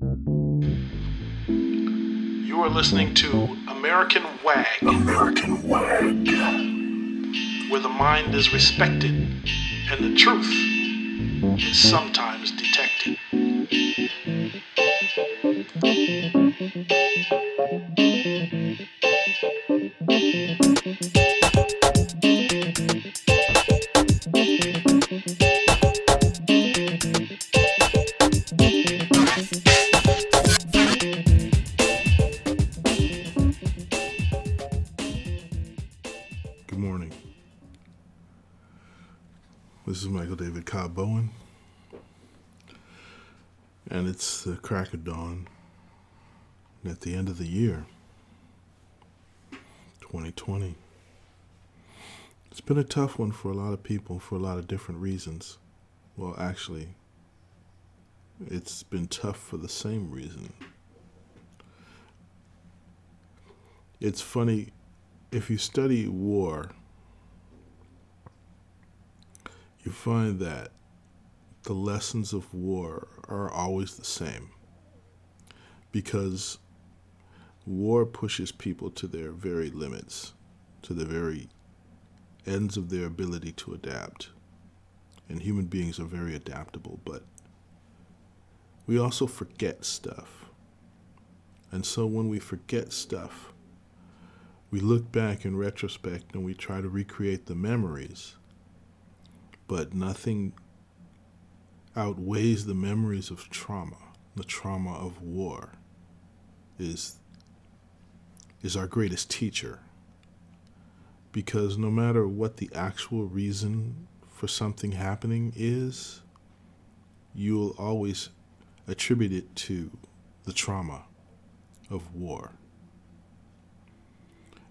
You are listening to American WAG, where the mind is respected and the truth is sometimes detected. Good morning. This is Michael David Cobb Bowen, and it's the crack of dawn at the end of the year, 2020. It's been a tough one for a lot of people for a lot of different reasons. Well, actually, it's been tough for the same reason. It's funny, if you study war, you find that the lessons of war are always the same, because war pushes people to their very limits, to the very ends of their ability to adapt. And human beings are very adaptable, but we also forget stuff. And so when we forget stuff, we look back in retrospect and we try to recreate the memories, but nothing outweighs the memories of trauma. The trauma of war is our greatest teacher, because no matter what the actual reason for something happening is, you'll always attribute it to the trauma of war.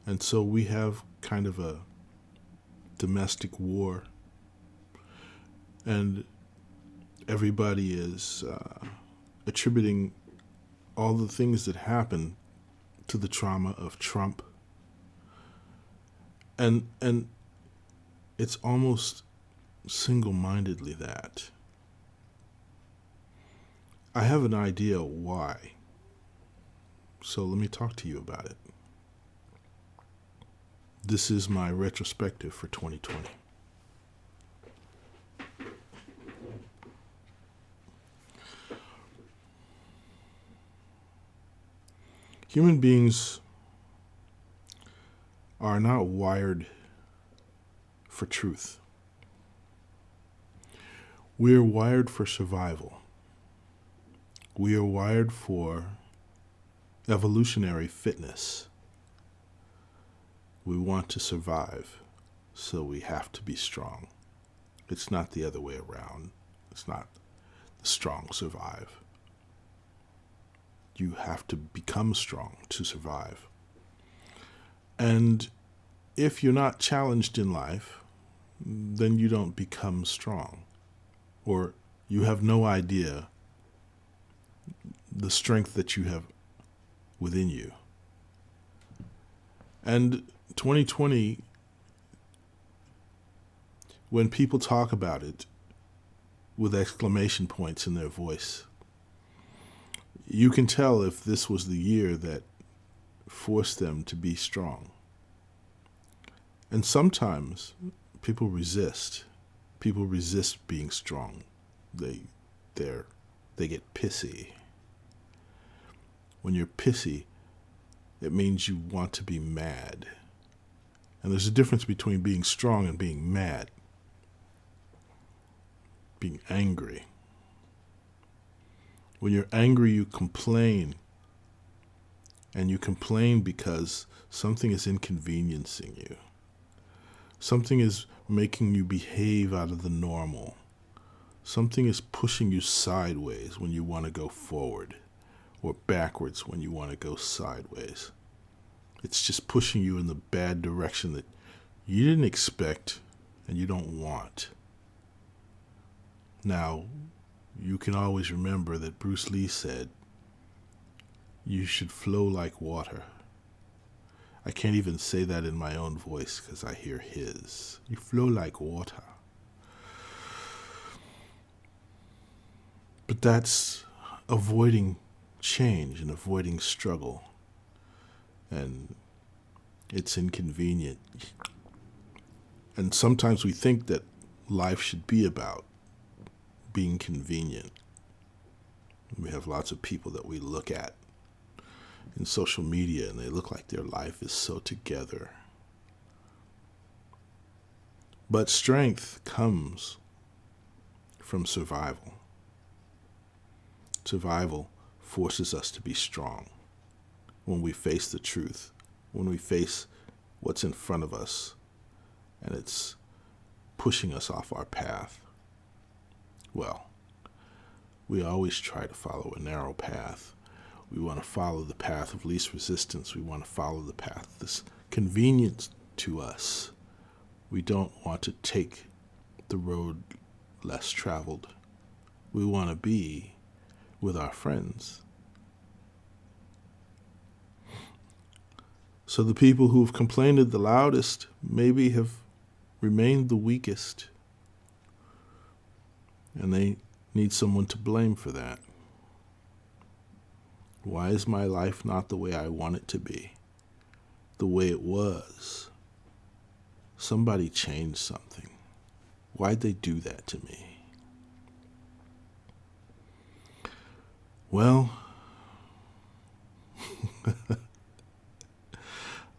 And so we have kind of a domestic war, and everybody is attributing all the things that happen to the trauma of Trump. And it's almost single-mindedly that. I have an idea why. So let me talk to you about it. This is my retrospective for 2020. Human beings are not wired for truth. We are wired for survival. We are wired for evolutionary fitness. We want to survive, so we have to be strong. It's not the other way around. It's not the strong survive. You have to become strong to survive. And if you're not challenged in life, then you don't become strong, or you have no idea the strength that you have within you. And 2020, when people talk about it with exclamation points in their voice, you can tell if this was the year that forced them to be strong. And sometimes people resist. People resist being strong. They get pissy. When you're pissy, it means you want to be mad. And there's a difference between being strong and being mad. Being angry. When you're angry, you complain. And you complain because something is inconveniencing you. Something is making you behave out of the normal. Something is pushing you sideways when you want to go forward, or backwards when you want to go sideways. It's just pushing you in the bad direction that you didn't expect and you don't want. Now, you can always remember that Bruce Lee said, you should flow like water. I can't even say that in my own voice because I hear his. You flow like water. But that's avoiding change and avoiding struggle. And it's inconvenient. And sometimes we think that life should be about being convenient. We have lots of people that we look at in social media and they look like their life is so together. But strength comes from survival. Survival forces us to be strong when we face the truth, when we face what's in front of us and it's pushing us off our path. Well, we always try to follow a narrow path. We want to follow the path of least resistance. We want to follow the path that's convenient to us. We don't want to take the road less traveled. We want to be with our friends. So the people who've complained the loudest maybe have remained the weakest. And they need someone to blame for that. Why is my life not the way I want it to be? The way it was? Somebody changed something. Why'd they do that to me? Well,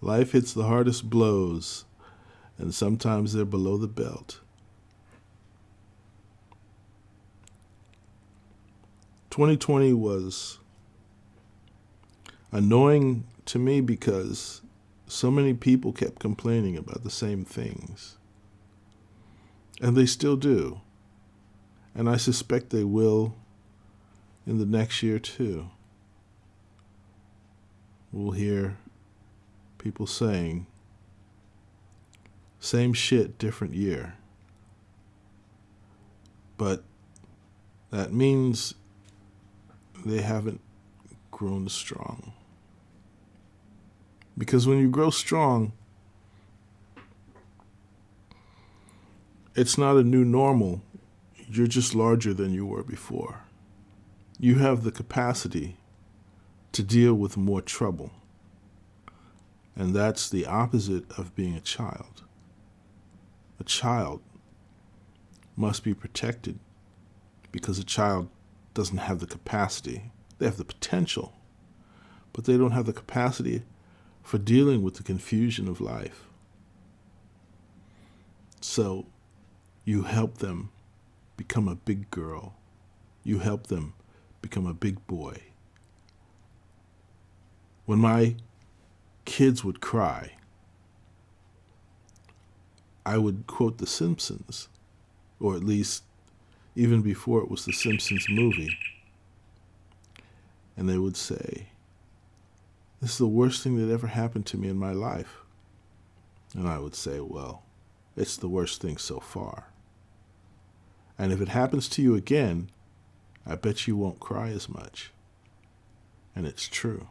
life hits the hardest blows, and sometimes they're below the belt. 2020 was annoying to me because so many people kept complaining about the same things. And they still do. And I suspect they will in the next year too. We'll hear people saying, same shit, different year. But that means they haven't grown strong. Because when you grow strong, it's not a new normal. You're just larger than you were before. You have the capacity to deal with more trouble. And that's the opposite of being a child. A child must be protected because a child doesn't have the capacity. They have the potential, but they don't have the capacity for dealing with the confusion of life. So you help them become a big girl. You help them become a big boy. When my kids would cry, I would quote The Simpsons, or at least even before it was The Simpsons movie. And they would say, this is the worst thing that ever happened to me in my life. And I would say, well, it's the worst thing so far. And if it happens to you again, I bet you won't cry as much. And it's true.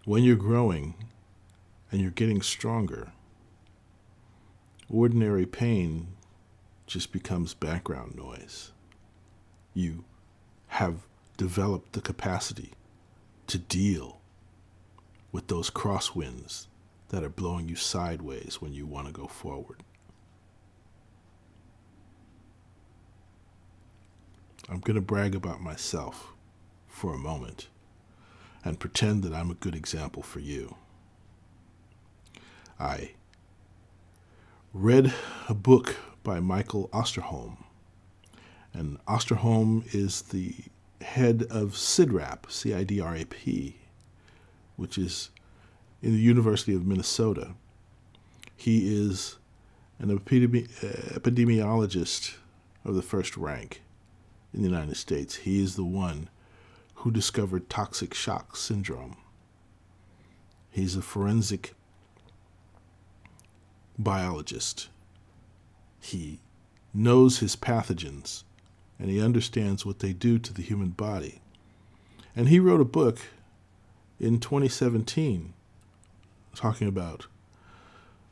When you're growing and you're getting stronger, ordinary pain just becomes background noise. You have developed the capacity to deal with those crosswinds that are blowing you sideways when you want to go forward. I'm going to brag about myself for a moment and pretend that I'm a good example for you. I read a book by Michael Osterholm, and Osterholm is the head of CIDRAP, C-I-D-R-A-P, which is in the University of Minnesota. He is an epidemiologist of the first rank in the United States. He is the one who discovered toxic shock syndrome. He's a forensic biologist. He knows his pathogens, and he understands what they do to the human body. And he wrote a book in 2017 talking about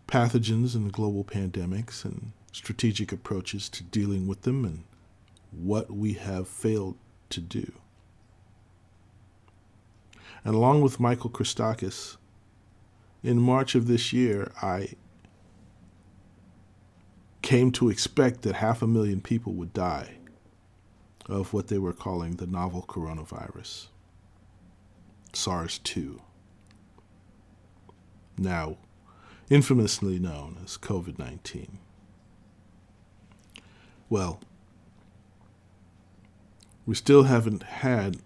pathogens and global pandemics and strategic approaches to dealing with them and what we have failed to do. And along with Michael Christakis, in March of this year, I came to expect that 500,000 people would die of what they were calling the novel coronavirus, SARS-2, now infamously known as COVID-19. Well, we still haven't had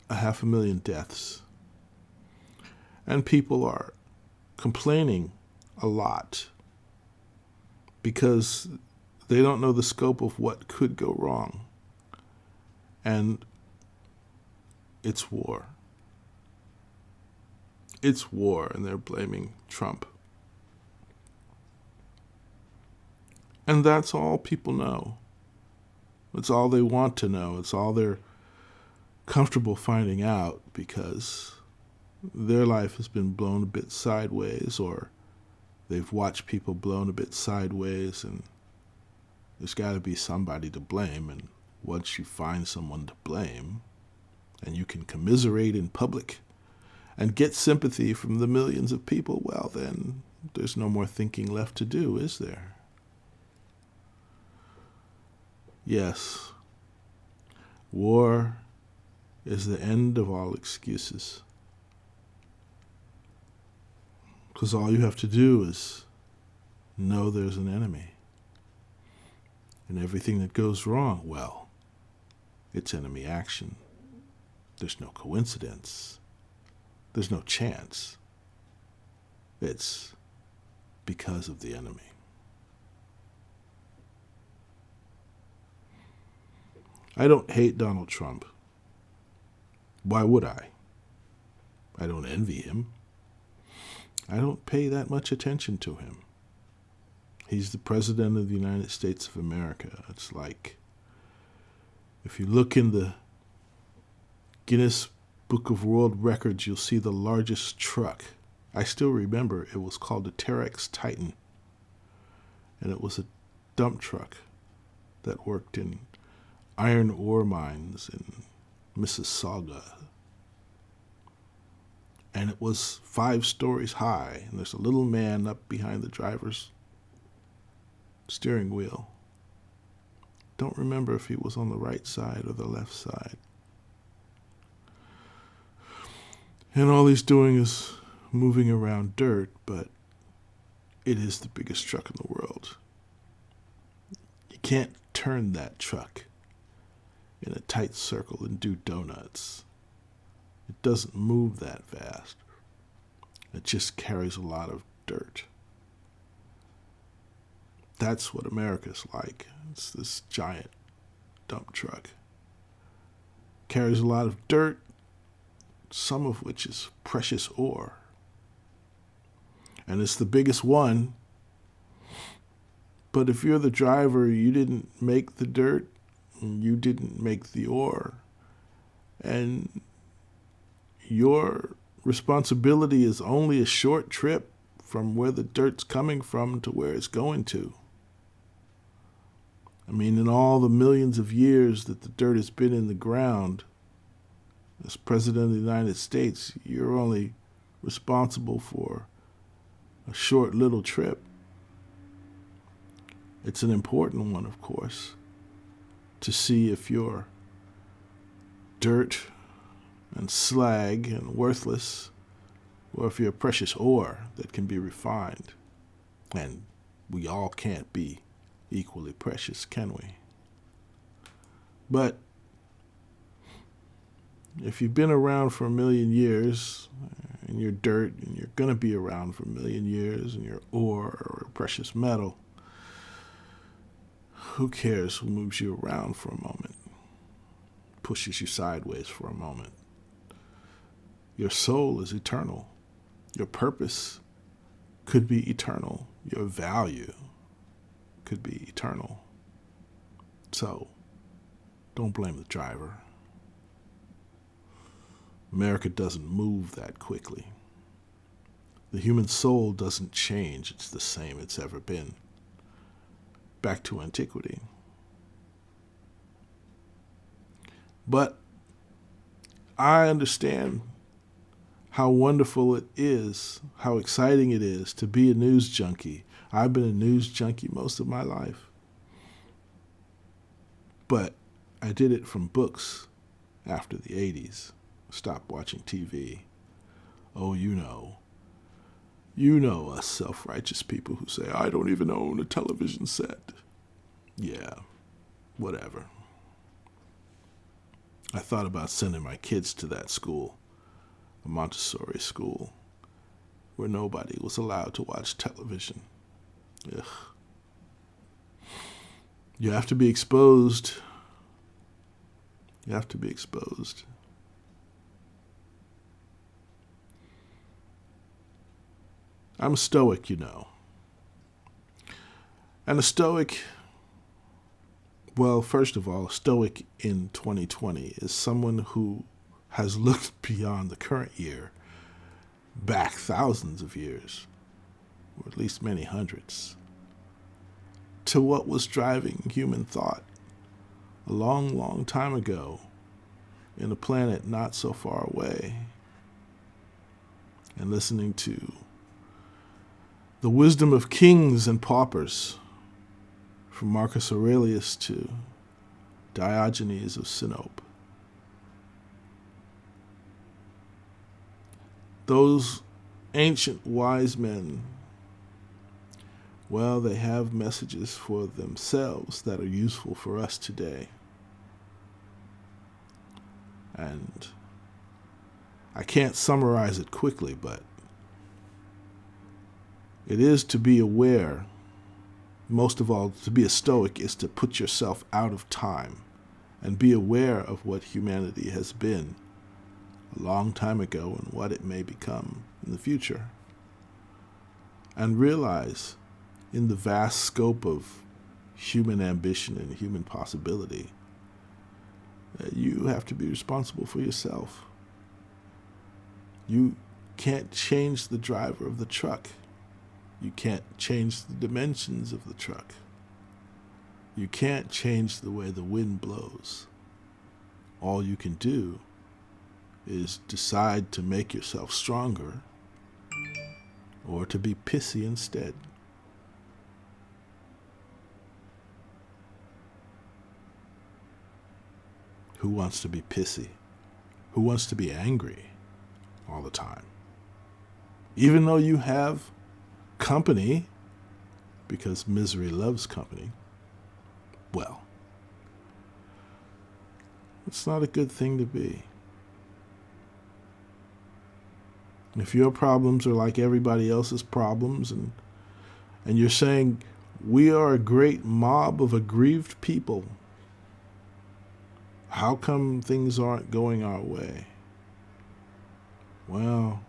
500,000 deaths, and people are complaining a lot because they don't know the scope of what could go wrong. And it's war. It's war, and they're blaming Trump. And that's all people know. It's all they want to know. It's all they're comfortable finding out, because their life has been blown a bit sideways, or they've watched people blown a bit sideways, and there's got to be somebody to blame. And once you find someone to blame, and you can commiserate in public and get sympathy from the millions of people, well, then there's no more thinking left to do, is there? Yes, war is the end of all excuses. Because all you have to do is know there's an enemy. And everything that goes wrong, well, it's enemy action. There's no coincidence. There's no chance. It's because of the enemy. I don't hate Donald Trump. Why would I? I don't envy him. I don't pay that much attention to him. He's the President of the United States of America. It's like, if you look in the Guinness Book of World Records, you'll see the largest truck. I still remember it was called the Terex Titan. And it was a dump truck that worked in iron ore mines in Mississauga. And it was 5 stories high, and there's a little man up behind the driver's steering wheel. Don't remember if he was on the right side or the left side. And all he's doing is moving around dirt, but it is the biggest truck in the world. You can't turn that truck in a tight circle and do donuts. It doesn't move that fast. It just carries a lot of dirt. That's what America's like. It's this giant dump truck. Carries a lot of dirt, some of which is precious ore. And it's the biggest one. But if you're the driver, you didn't make the dirt, and you didn't make the ore. And your responsibility is only a short trip from where the dirt's coming from to where it's going to. I mean, in all the millions of years that the dirt has been in the ground, as President of the United States, you're only responsible for a short little trip. It's an important one, of course, to see if you're dirt and slag and worthless, or if you're precious ore that can be refined. And we all can't be equally precious, can we? But if you've been around for 1,000,000 years, and you're dirt, and you're going to be around for 1,000,000 years, and you're ore or precious metal, who cares who moves you around for a moment, pushes you sideways for a moment? Your soul is eternal. Your purpose could be eternal. Your value could be eternal. So, don't blame the driver. America doesn't move that quickly. The human soul doesn't change. It's the same it's ever been. Back to antiquity. But I understand how wonderful it is, how exciting it is to be a news junkie. I've been a news junkie most of my life. But I did it from books after the 80s. Stopped watching TV. Oh, you know us self-righteous people who say, I don't even own a television set. Yeah, whatever. I thought about sending my kids to that school, a Montessori school, where nobody was allowed to watch television. Ugh. You have to be exposed. You have to be exposed. I'm a Stoic, you know. And a Stoic, well, first of all, a Stoic in 2020 is someone who has looked beyond the current year, back thousands of years, or at least many hundreds, to what was driving human thought a long, long time ago in a planet not so far away, and listening to the wisdom of kings and paupers, from Marcus Aurelius to Diogenes of Sinope. Those ancient wise men, well, they have messages for themselves that are useful for us today. And I can't summarize it quickly, but it is to be aware. Most of all, to be a Stoic is to put yourself out of time and be aware of what humanity has been a long time ago and what it may become in the future. And realize in the vast scope of human ambition and human possibility that you have to be responsible for yourself. You can't change the driver of the truck. You can't change the dimensions of the truck. You can't change the way the wind blows. All you can do is decide to make yourself stronger or to be pissy instead. Who wants to be pissy? Who wants to be angry all the time? Even though you have company, because misery loves company, well, it's not a good thing to be. If your problems are like everybody else's problems, and you're saying, we are a great mob of aggrieved people, how come things aren't going our way? Well,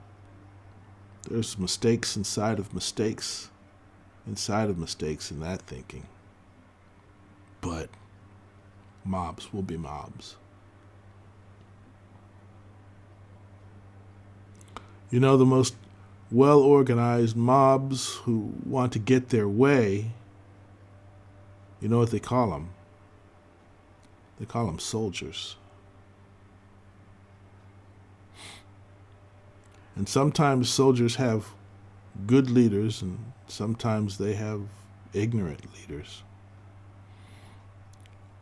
there's mistakes inside of mistakes in that thinking. But mobs will be mobs. You know, the most well-organized mobs who want to get their way, you know what they call them? They call them soldiers. And sometimes soldiers have good leaders, and sometimes they have ignorant leaders.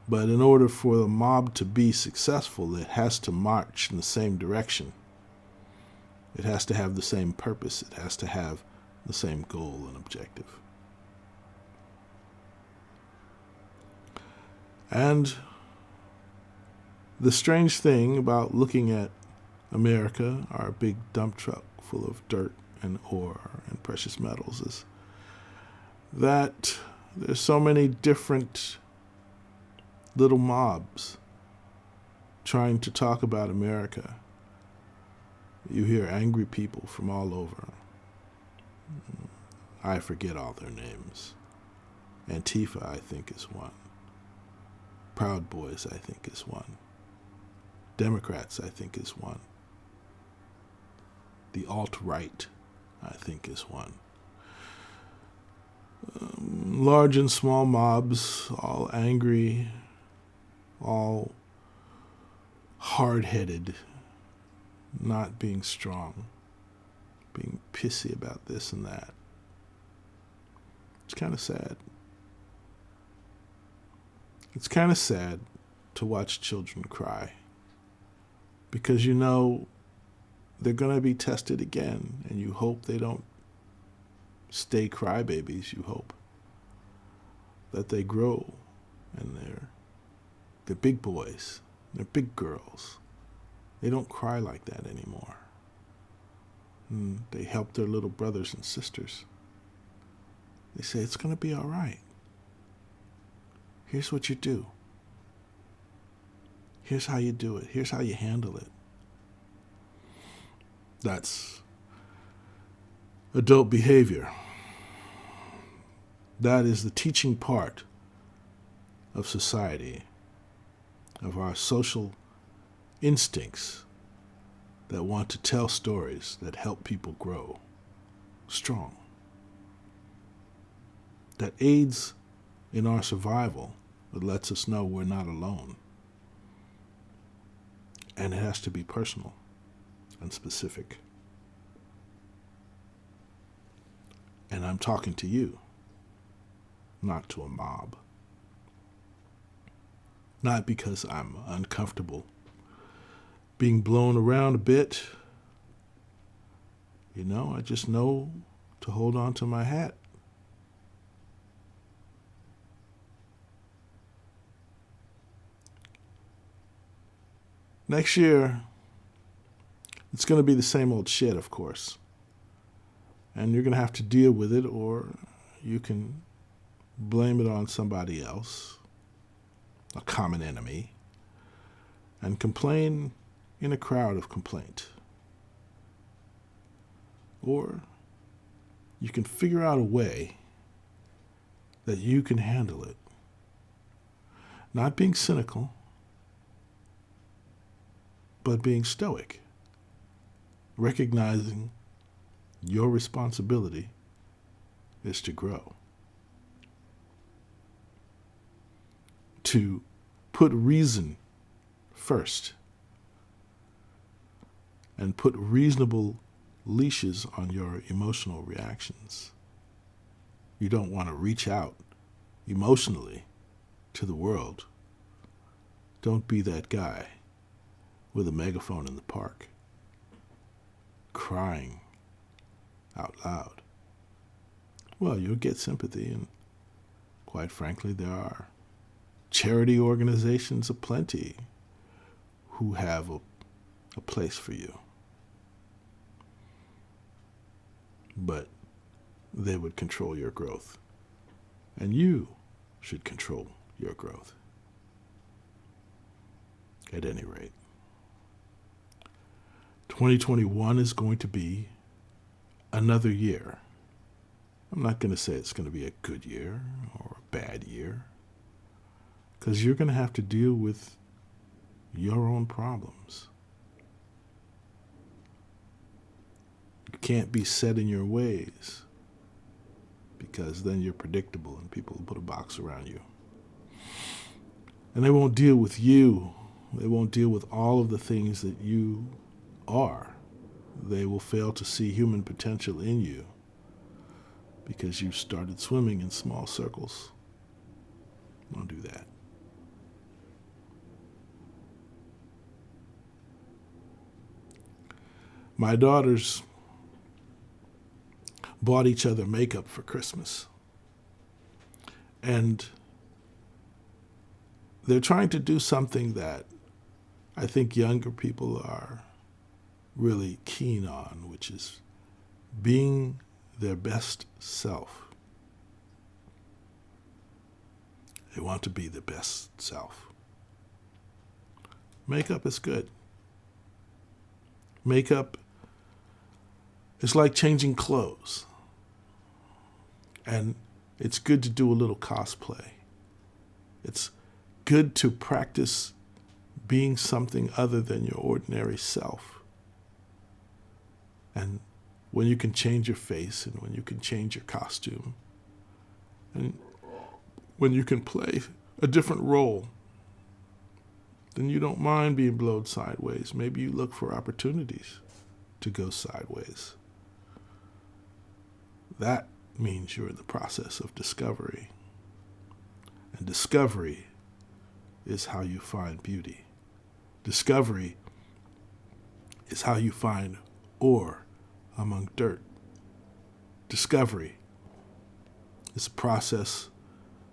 But in order for the mob to be successful, it has to march in the same direction. It has to have the same purpose. It has to have the same goal and objective. And the strange thing about looking at America, our big dump truck full of dirt and ore and precious metals, is that there's so many different little mobs trying to talk about America. You hear angry people from all over. I forget all their names. Antifa, I think, is one. Proud Boys, I think, is one. Democrats, I think, is one. The alt-right, I think, is one. Large and small mobs, all angry, all hard-headed, not being strong. being pissy about this and that. It's kind of sad. It's kind of sad to watch children cry because you know they're going to be tested again, and you hope they don't stay crybabies. You hope that they grow and they're big boys, they're big girls. They don't cry like that anymore. And they help their little brothers and sisters. They say, it's going to be all right. Here's what you do. Here's how you do it. Here's how you handle it. That's adult behavior. That is the teaching part of society, of our social instincts that want to tell stories that help people grow strong. That aids in our survival, but lets us know we're not alone. And it has to be personal and specific. And I'm talking to you, not to a mob. Not because I'm uncomfortable being blown around a bit. You know, I just know to hold on to my hat. Next year, it's going to be the same old shit, of course. And you're going to have to deal with it, or you can blame it on somebody else, a common enemy, and complain in a crowd of complaint. Or you can figure out a way that you can handle it. Not being cynical, but being stoic. Recognizing your responsibility is to grow. To put reason first. And put reasonable leashes on your emotional reactions. You don't want to reach out emotionally to the world. Don't be that guy with a megaphone in the park, crying out loud. Well, you'll get sympathy, and quite frankly, there are charity organizations aplenty who have a place for you. But they would control your growth. And you should control your growth. At any rate, 2021 is going to be another year. I'm not going to say it's going to be a good year or a bad year, because you're going to have to deal with your own problems. You can't be set in your ways, because then you're predictable and people will put a box around you. And they won't deal with you. They won't deal with all of the things that you are. They will fail to see human potential in you because you've started swimming in small circles. Don't do that. My daughters bought each other makeup for Christmas. And they're trying to do something that I think younger people are really keen on, which is being their best self. They want to be their best self. Makeup is good. Makeup is like changing clothes. And it's good to do a little cosplay. It's good to practice being something other than your ordinary self. And when you can change your face, and when you can change your costume, and when you can play a different role, then you don't mind being blown sideways. Maybe you look for opportunities to go sideways. that means you're in the process of discovery. And discovery is how you find beauty. Discovery is how you find ore among dirt. Discovery is a process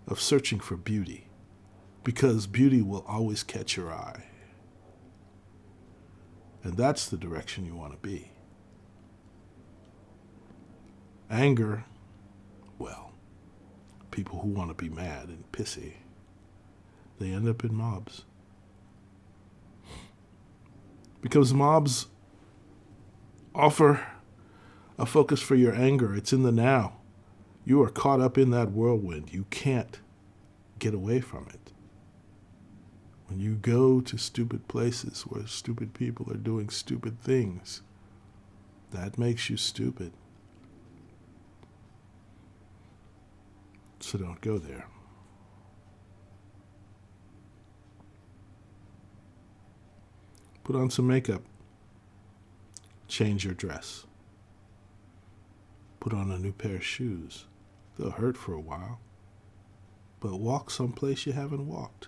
of searching for beauty, because beauty will always catch your eye. And that's the direction you want to be. Anger, well, people who want to be mad and pissy, they end up in mobs. Because mobs offer a focus for your anger. It's in the now. You are caught up in that whirlwind. You can't get away from it. When you go to stupid places where stupid people are doing stupid things, that makes you stupid. So don't go there. Put on some makeup. Change your dress. Put on a new pair of shoes. They'll hurt for a while, but walk someplace you haven't walked.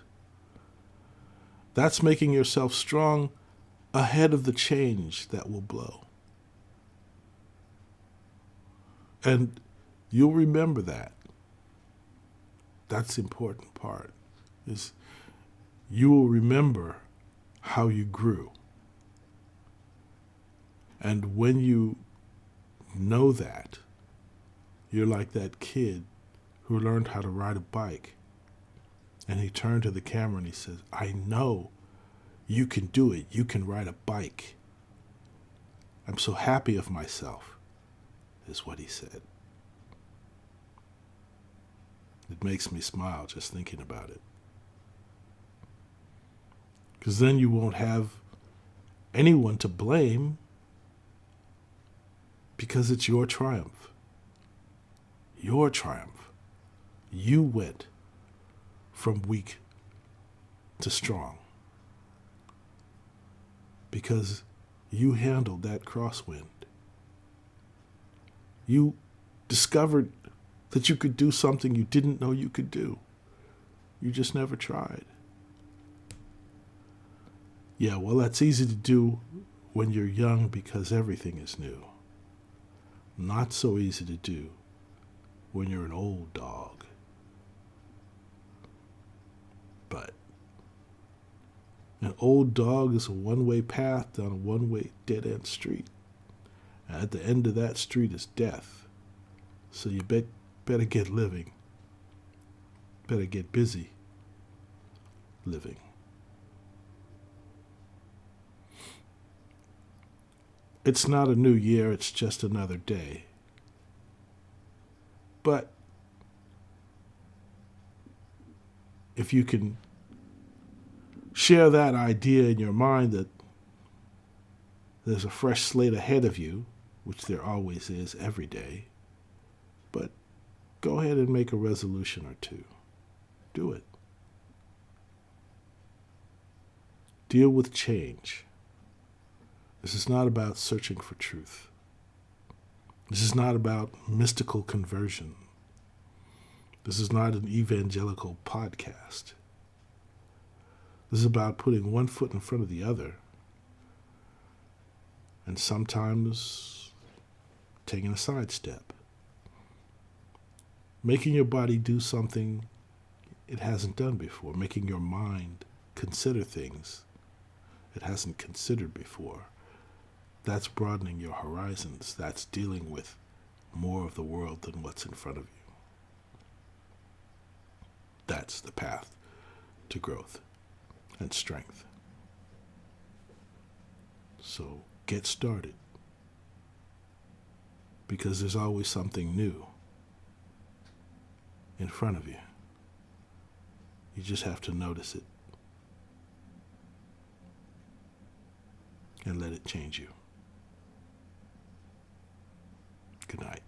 That's making yourself strong ahead of the change that will blow. And you'll remember that. That's the important part, is you will remember how you grew. And when you know that, you're like that kid who learned how to ride a bike. And he turned to the camera and he says, I know you can do it. You can ride a bike. I'm so happy of myself, is what he said. It makes me smile just thinking about it. Because then you won't have anyone to blame, because it's your triumph. Your triumph. You went from weak to strong because you handled that crosswind. You discovered that you could do something you didn't know you could do. You just never tried. Yeah, well, that's easy to do when you're young because everything is new. Not so easy to do when you're an old dog. But an old dog is a one-way path down a one-way dead-end street. And at the end of that street is death. So you better get living. Better get busy living. It's not a new year, it's just another day. But if you can share that idea in your mind that there's a fresh slate ahead of you, which there always is every day, but go ahead and make a resolution or two. Do it. Deal with change. This is not about searching for truth. This is not about mystical conversion. This is not an evangelical podcast. This is about putting one foot in front of the other, and sometimes taking a sidestep. Making your body do something it hasn't done before. Making your mind consider things it hasn't considered before. That's broadening your horizons. That's dealing with more of the world than what's in front of you. That's the path to growth and strength. So get started, because there's always something new in front of you. You just have to notice it and let it change you. Good night.